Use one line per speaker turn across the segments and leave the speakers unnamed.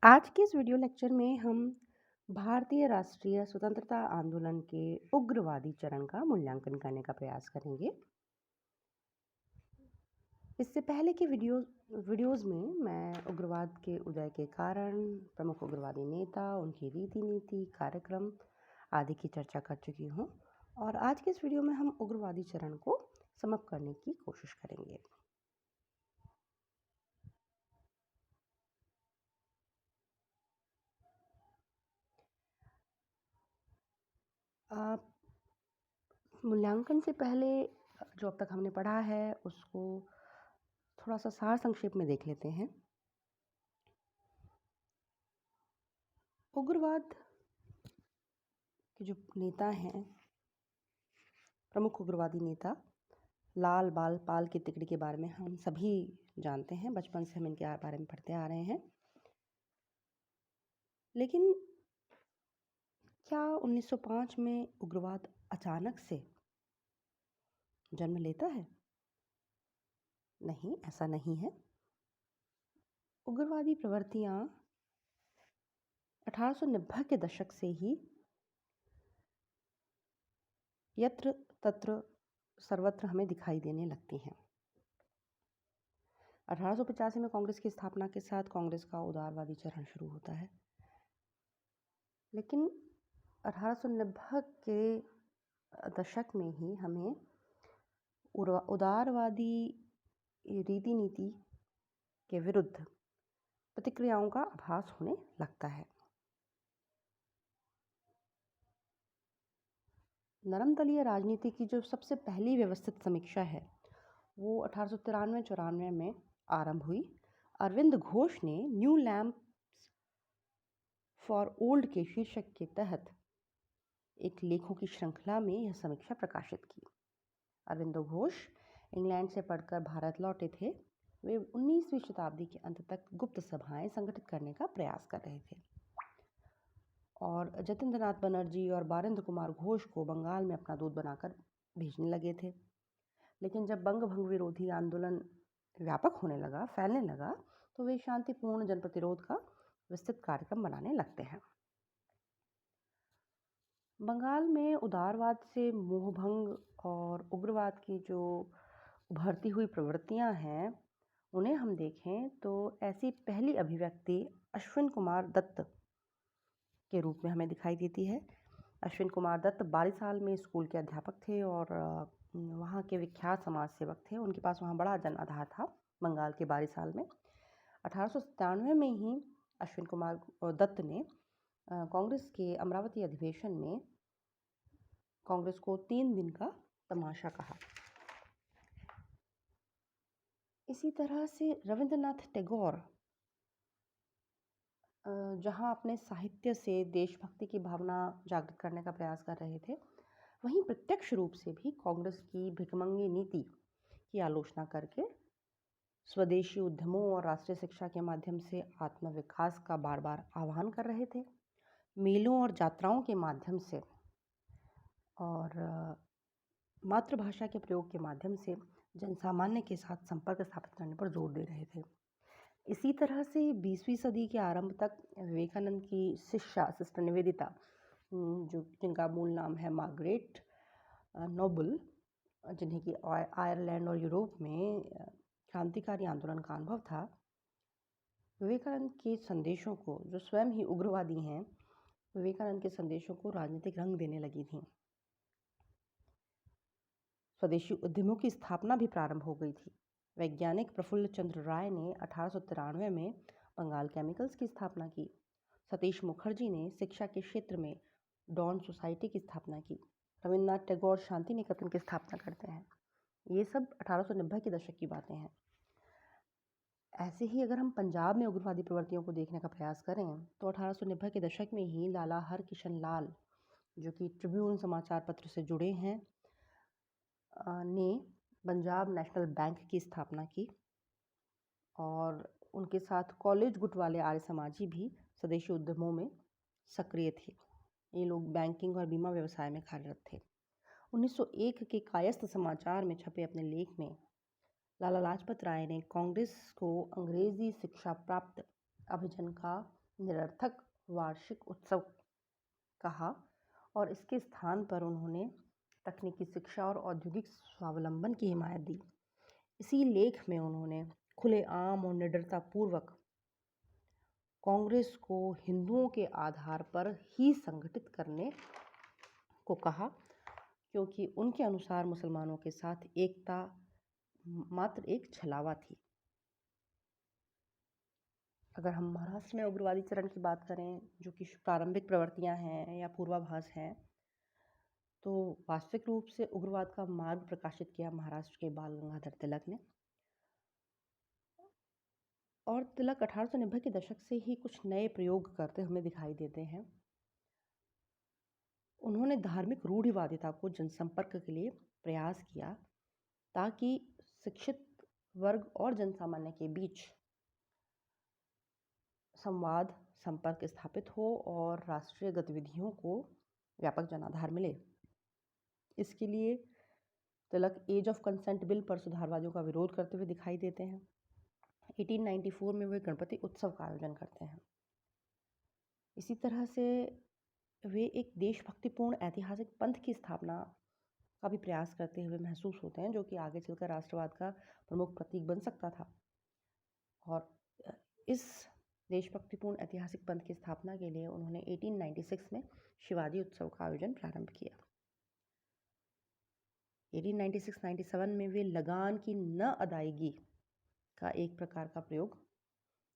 आज के इस वीडियो लेक्चर में हम भारतीय राष्ट्रीय स्वतंत्रता आंदोलन के उग्रवादी चरण का मूल्यांकन करने का प्रयास करेंगे। इससे पहले के वीडियोस में मैं उग्रवाद के उदय के कारण, प्रमुख उग्रवादी नेता, उनकी रीति नीति, कार्यक्रम आदि की चर्चा कर चुकी हूँ और आज के इस वीडियो में हम उग्रवादी चरण को समाप्त करने की कोशिश करेंगे। मूल्यांकन से पहले जो अब तक हमने पढ़ा है उसको थोड़ा सा सार संक्षेप में देख लेते हैं। उग्रवाद के जो नेता हैं, प्रमुख उग्रवादी नेता लाल बाल पाल की तिकड़ी के बारे में हम सभी जानते हैं। बचपन से हम इनके बारे में पढ़ते आ रहे हैं। लेकिन क्या 1905 में उग्रवाद अचानक से जन्म लेता है? नहीं, ऐसा नहीं है। उग्रवादी प्रवृत्तियां 1890 के दशक से ही यत्र तत्र सर्वत्र हमें दिखाई देने लगती हैं। 1885 में कांग्रेस की स्थापना के साथ कांग्रेस का उदारवादी चरण शुरू होता है, लेकिन 1890 के दशक में ही हमें उदारवादी रीति नीति के विरुद्ध प्रतिक्रियाओं का आभास होने लगता है। नरम दलीय राजनीति की जो सबसे पहली व्यवस्थित समीक्षा है वो 1893-94 में आरंभ हुई। अरविंद घोष ने न्यू लैम्प्स फॉर ओल्ड के शीर्षक के तहत एक लेखों की श्रृंखला में यह समीक्षा प्रकाशित की। अरविंद घोष इंग्लैंड से पढ़कर भारत लौटे थे। वे 19वीं शताब्दी के अंत तक गुप्त सभाएं संगठित करने का प्रयास कर रहे थे और जतीन्द्रनाथ बनर्जी और बारेंद्र कुमार घोष को बंगाल में अपना दूत बनाकर भेजने लगे थे। लेकिन जब बंग भंग विरोधी आंदोलन व्यापक होने लगा, फैलने लगा, तो वे शांतिपूर्ण जन प्रतिरोध का विस्तृत कार्यक्रम बनाने लगते हैं। बंगाल में उदारवाद से मोहभंग और उग्रवाद की जो उभरती हुई प्रवृत्तियां हैं, उन्हें हम देखें तो ऐसी पहली अभिव्यक्ति अश्विन कुमार दत्त के रूप में हमें दिखाई देती है। अश्विन कुमार दत्त 22 साल में स्कूल के अध्यापक थे और वहाँ के विख्यात समाज सेवक थे। उनके पास वहाँ बड़ा जन आधार था बंगाल के 22 साल में। 1897 में ही अश्विन कुमार दत्त ने कांग्रेस के अमरावती अधिवेशन में कांग्रेस को 3 दिन का तमाशा कहा। इसी तरह से रविंद्रनाथ टैगोर जहाँ अपने साहित्य से देशभक्ति की भावना जागृत करने का प्रयास कर रहे थे, वहीं प्रत्यक्ष रूप से भी कांग्रेस की भिखमंगी नीति की आलोचना करके स्वदेशी उद्यमों और राष्ट्रीय शिक्षा के माध्यम से आत्मविकास का बार बार आह्वान कर रहे थे। मेलों और यात्राओं के माध्यम से और मातृभाषा के प्रयोग के माध्यम से जनसामान्य के साथ संपर्क स्थापित करने पर जोर दे रहे थे। इसी तरह से 20वीं सदी के आरंभ तक विवेकानंद की शिष्या सिस्टर निवेदिता, जो जिनका मूल नाम है मार्गरेट नोबल, जिन्हें कि आयरलैंड और यूरोप में क्रांतिकारी आंदोलन का अनुभव था, विवेकानंद के संदेशों को, जो स्वयं ही उग्रवादी हैं, विवेकानंद के संदेशों को राजनीतिक रंग देने लगी थीं। स्वदेशी उद्यमों की स्थापना भी प्रारंभ हो गई थी। वैज्ञानिक प्रफुल्ल चंद्र राय ने 1893 में बंगाल केमिकल्स की स्थापना की। सतीश मुखर्जी ने शिक्षा के क्षेत्र में डॉन सोसाइटी की स्थापना की। रविन्द्रनाथ टैगोर शांति निकेतन की स्थापना करते हैं। ये सब 1890 के दशक की बातें हैं। ऐसे ही अगर हम पंजाब में उग्रवादी प्रवृत्तियों को देखने का प्रयास करें तो 1890 के दशक में ही लाला हरकिशन लाल, जो कि ट्रिब्यून समाचार पत्र से जुड़े हैं, ने पंजाब नेशनल बैंक की स्थापना की और उनके साथ कॉलेज गुट वाले आर्य समाजी भी स्वदेशी उद्यमों में सक्रिय थे। ये लोग बैंकिंग और बीमा व्यवसाय में कार्यरत थे। 1901 के कायस्थ समाचार में छपे अपने लेख में लाला लाजपत राय ने कांग्रेस को अंग्रेजी शिक्षा प्राप्त अभिजन का निरर्थक वार्षिक उत्सव कहा और इसके स्थान पर उन्होंने तकनीकी शिक्षा और औद्योगिक स्वावलंबन की हिमायत दी। इसी लेख में उन्होंने खुलेआम और निडरतापूर्वक कांग्रेस को हिंदुओं के आधार पर ही संगठित करने को कहा, क्योंकि उनके अनुसार मुसलमानों के साथ एकता मात्र एक छलावा थी। अगर हम महाराष्ट्र में उग्रवादी चरण की बात करें, जो कि प्रारंभिक प्रवृत्तियां हैं या पूर्वाभास हैं, तो वास्तविक रूप से उग्रवाद का मार्ग प्रकाशित किया महाराष्ट्र के बाल गंगाधर तिलक ने। और तिलक 1890 के दशक से ही कुछ नए प्रयोग करते हमें दिखाई देते हैं। उन्होंने धार्मिक रूढ़िवादिता को जनसंपर्क के लिए प्रयास किया ताकि शिक्षित वर्ग और जनसामान्य के बीच संवाद संपर्क स्थापित हो और राष्ट्रीय गतिविधियों को व्यापक जनाधार मिले। इसके लिए तिलक एज ऑफ कंसेंट बिल पर सुधारवादियों का विरोध करते हुए दिखाई देते हैं। 1894 में वे गणपति उत्सव का आयोजन करते हैं। इसी तरह से वे एक देशभक्तिपूर्ण ऐतिहासिक पंथ की स्थापना का भी प्रयास करते हुए महसूस होते हैं, जो कि आगे चलकर राष्ट्रवाद का प्रमुख प्रतीक बन सकता था। और इस देशभक्तिपूर्ण ऐतिहासिक पंथ की स्थापना के लिए उन्होंने 1896 में शिवाजी उत्सव का आयोजन प्रारंभ किया। 1896-97 में वे लगान की न अदायगी का एक प्रकार का प्रयोग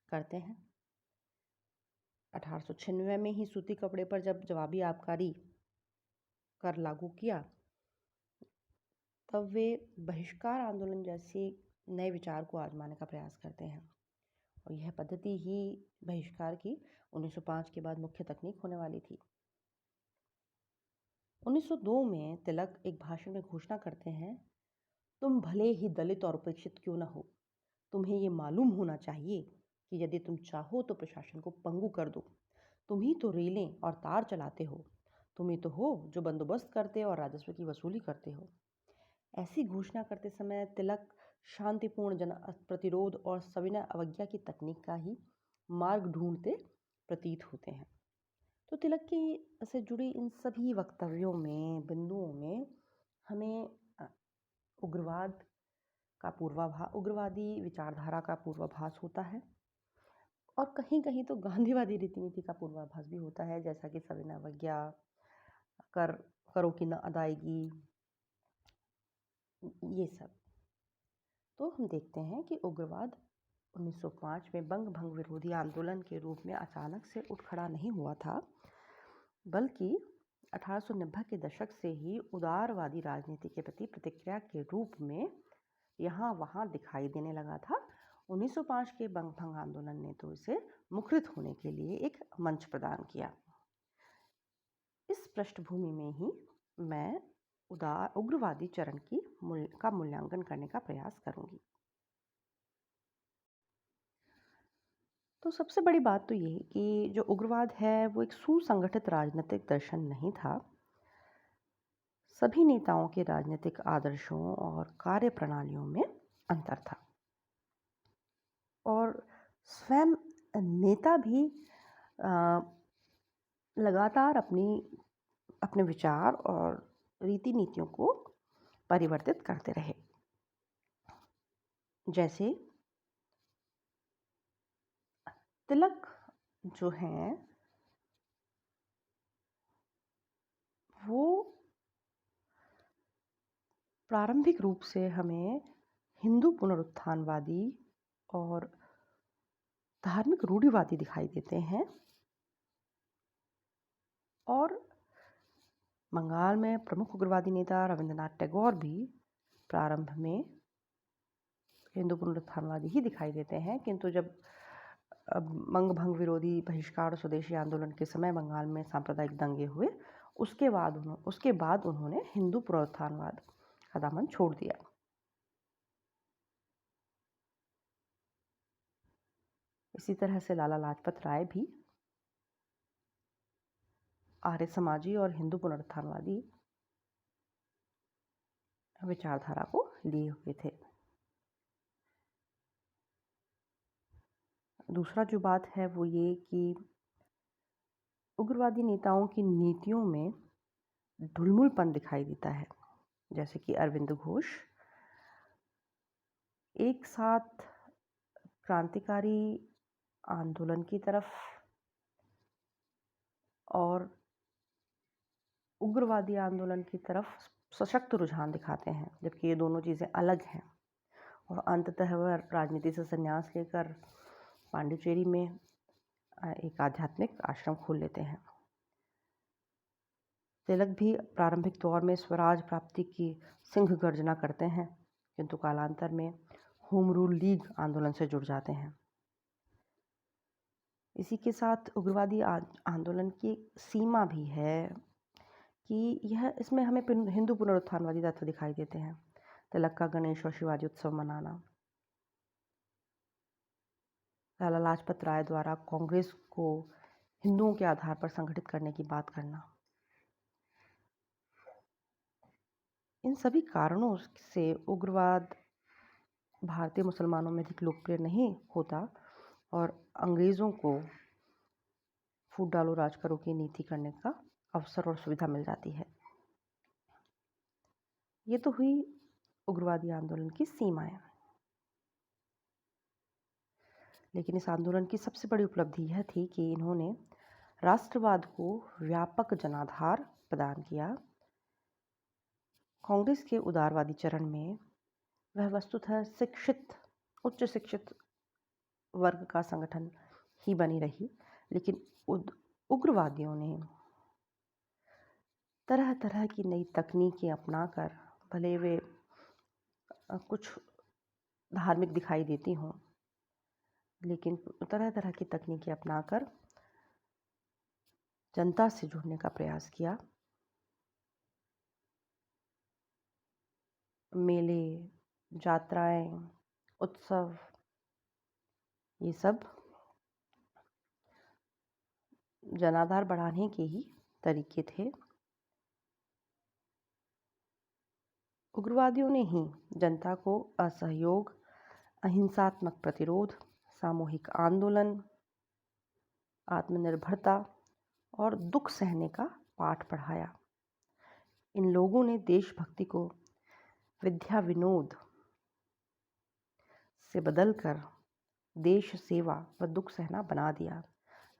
करते हैं। 1896 में ही सूती कपड़े पर जब जवाबी आबकारी कर लागू किया, तब वे बहिष्कार आंदोलन जैसे नए विचार को आजमाने का प्रयास करते हैं। और यह पद्धति ही बहिष्कार की 1905 के बाद मुख्य तकनीक होने वाली थी। 1902 में तिलक एक भाषण में घोषणा करते हैं, तुम भले ही दलित और उपेक्षित क्यों न हो, तुम्हें ये मालूम होना चाहिए कि यदि तुम चाहो तो प्रशासन को पंगु कर दो। तुम ही तो रेलें और तार चलाते हो, तुम ही तो हो जो बंदोबस्त करते और राजस्व की वसूली करते हो। ऐसी घोषणा करते समय तिलक शांतिपूर्ण जन प्रतिरोध और सविनय अवज्ञा की तकनीक का ही मार्ग ढूंढते प्रतीत होते हैं। तो तिलक की से जुड़ी इन सभी वक्तव्यों में, बिंदुओं में हमें उग्रवाद का पूर्वाभास, उग्रवादी विचारधारा का पूर्वाभास होता है और कहीं कहीं तो गांधीवादी रीति नीति का पूर्वाभास भी होता है, जैसा कि सविनय अवज्ञा, करों की न अदायगी, ये सब। तो हम देखते हैं कि उग्रवाद 1905 में बंग भंग विरोधी आंदोलन के रूप में अचानक से उठ खड़ा नहीं हुआ था, बल्कि 1890 के दशक से ही उदारवादी राजनीति के प्रति प्रतिक्रिया के रूप में यहाँ वहाँ दिखाई देने लगा था। 1905 के बंग भंग आंदोलन ने तो इसे मुखरित होने के लिए एक मंच प्रदान किया। इस पृष्ठभूमि में ही मैं उग्रवादी चरण का मूल्यांकन करने का प्रयास करूंगी। तो सबसे बड़ी बात तो ये कि जो उग्रवाद है वो एक सुसंगठित राजनीतिक दर्शन नहीं था। सभी नेताओं के राजनीतिक आदर्शों और कार्य प्रणालियों में अंतर था और स्वयं नेता भी लगातार अपने विचार और रीति नीतियों को परिवर्तित करते रहे। जैसे तिलक जो हैं वो प्रारंभिक रूप से हमें हिंदू पुनरुत्थानवादी और धार्मिक रूढ़िवादी दिखाई देते हैं और बंगाल में प्रमुख उग्रवादी नेता रविंद्रनाथ टैगोर भी प्रारंभ में हिंदू पुनरुत्थानवादी ही दिखाई देते हैं, किंतु जब बंग भंग विरोधी बहिष्कार और स्वदेशी आंदोलन के समय बंगाल में सांप्रदायिक दंगे हुए, उसके बाद उन्होंने हिंदू पुनरुत्थानवाद का दामन छोड़ दिया। इसी तरह से लाला लाजपत राय भी आर्य समाजी और हिंदू पुनरुत्थानवादी विचारधारा को लिए हुए थे। दूसरा जो बात है वो ये कि उग्रवादी नेताओं की नीतियों में ढुलमुलपन दिखाई देता है, जैसे कि अरविंद घोष एक साथ क्रांतिकारी आंदोलन की तरफ और उग्रवादी आंदोलन की तरफ सशक्त रुझान दिखाते हैं, जबकि ये दोनों चीज़ें अलग हैं। और अंततः वह राजनीति से संन्यास लेकर पांडिचेरी में एक आध्यात्मिक आश्रम खोल लेते हैं। तिलक भी प्रारंभिक दौर में स्वराज प्राप्ति की सिंह गर्जना करते हैं, किंतु कालांतर में होम रूल लीग आंदोलन से जुड़ जाते हैं। इसी के साथ उग्रवादी आंदोलन की सीमा भी है कि इसमें हमें हिंदू पुनरुत्थानवादी तत्व दिखाई देते हैं। तिलक का गणेश और शिवाजी उत्सव मनाना, लाला लाजपत राय द्वारा कांग्रेस को हिंदुओं के आधार पर संगठित करने की बात करना, इन सभी कारणों से उग्रवाद भारतीय मुसलमानों में अधिक लोकप्रिय नहीं होता और अंग्रेज़ों को फूट डालो राज करो की नीति करने का अवसर और सुविधा मिल जाती है। ये तो हुई उग्रवादी आंदोलन की सीमाएं। लेकिन इस आंदोलन की सबसे बड़ी उपलब्धि यह थी कि इन्होंने राष्ट्रवाद को व्यापक जनाधार प्रदान किया। कांग्रेस के उदारवादी चरण में वह वस्तुतः उच्च शिक्षित वर्ग का संगठन ही बनी रही, लेकिन उग्रवादियों ने तरह तरह की नई तकनीकें अपनाकर, भले वे कुछ धार्मिक दिखाई देती हों, लेकिन तरह तरह की तकनीकें अपनाकर जनता से जुड़ने का प्रयास किया। मेले, यात्राएं, उत्सव, ये सब जनाधार बढ़ाने के ही तरीके थे। उग्रवादियों ने ही जनता को असहयोग, अहिंसात्मक प्रतिरोध, सामूहिक आंदोलन, आत्मनिर्भरता और दुख सहने का पाठ पढ़ाया। इन लोगों ने देशभक्ति को विद्या विनोद से बदलकर देश सेवा व दुख सहना बना दिया।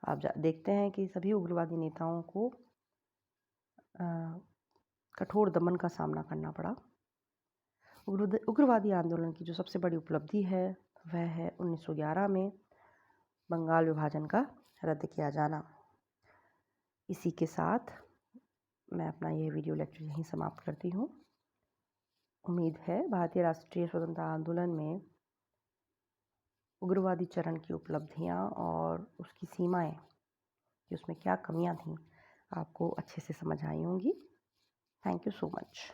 आप देखते हैं कि सभी उग्रवादी नेताओं को कठोर दमन का सामना करना पड़ा। उग्रवादी आंदोलन की जो सबसे बड़ी उपलब्धि है वह है 1911 में बंगाल विभाजन का रद्द किया जाना। इसी के साथ मैं अपना यह वीडियो लेक्चर यहीं समाप्त करती हूँ। उम्मीद है भारतीय राष्ट्रीय स्वतंत्रता आंदोलन में उग्रवादी चरण की उपलब्धियाँ और उसकी सीमाएं, कि उसमें क्या कमियां थीं, आपको अच्छे से समझ आई होंगी। Thank you so much.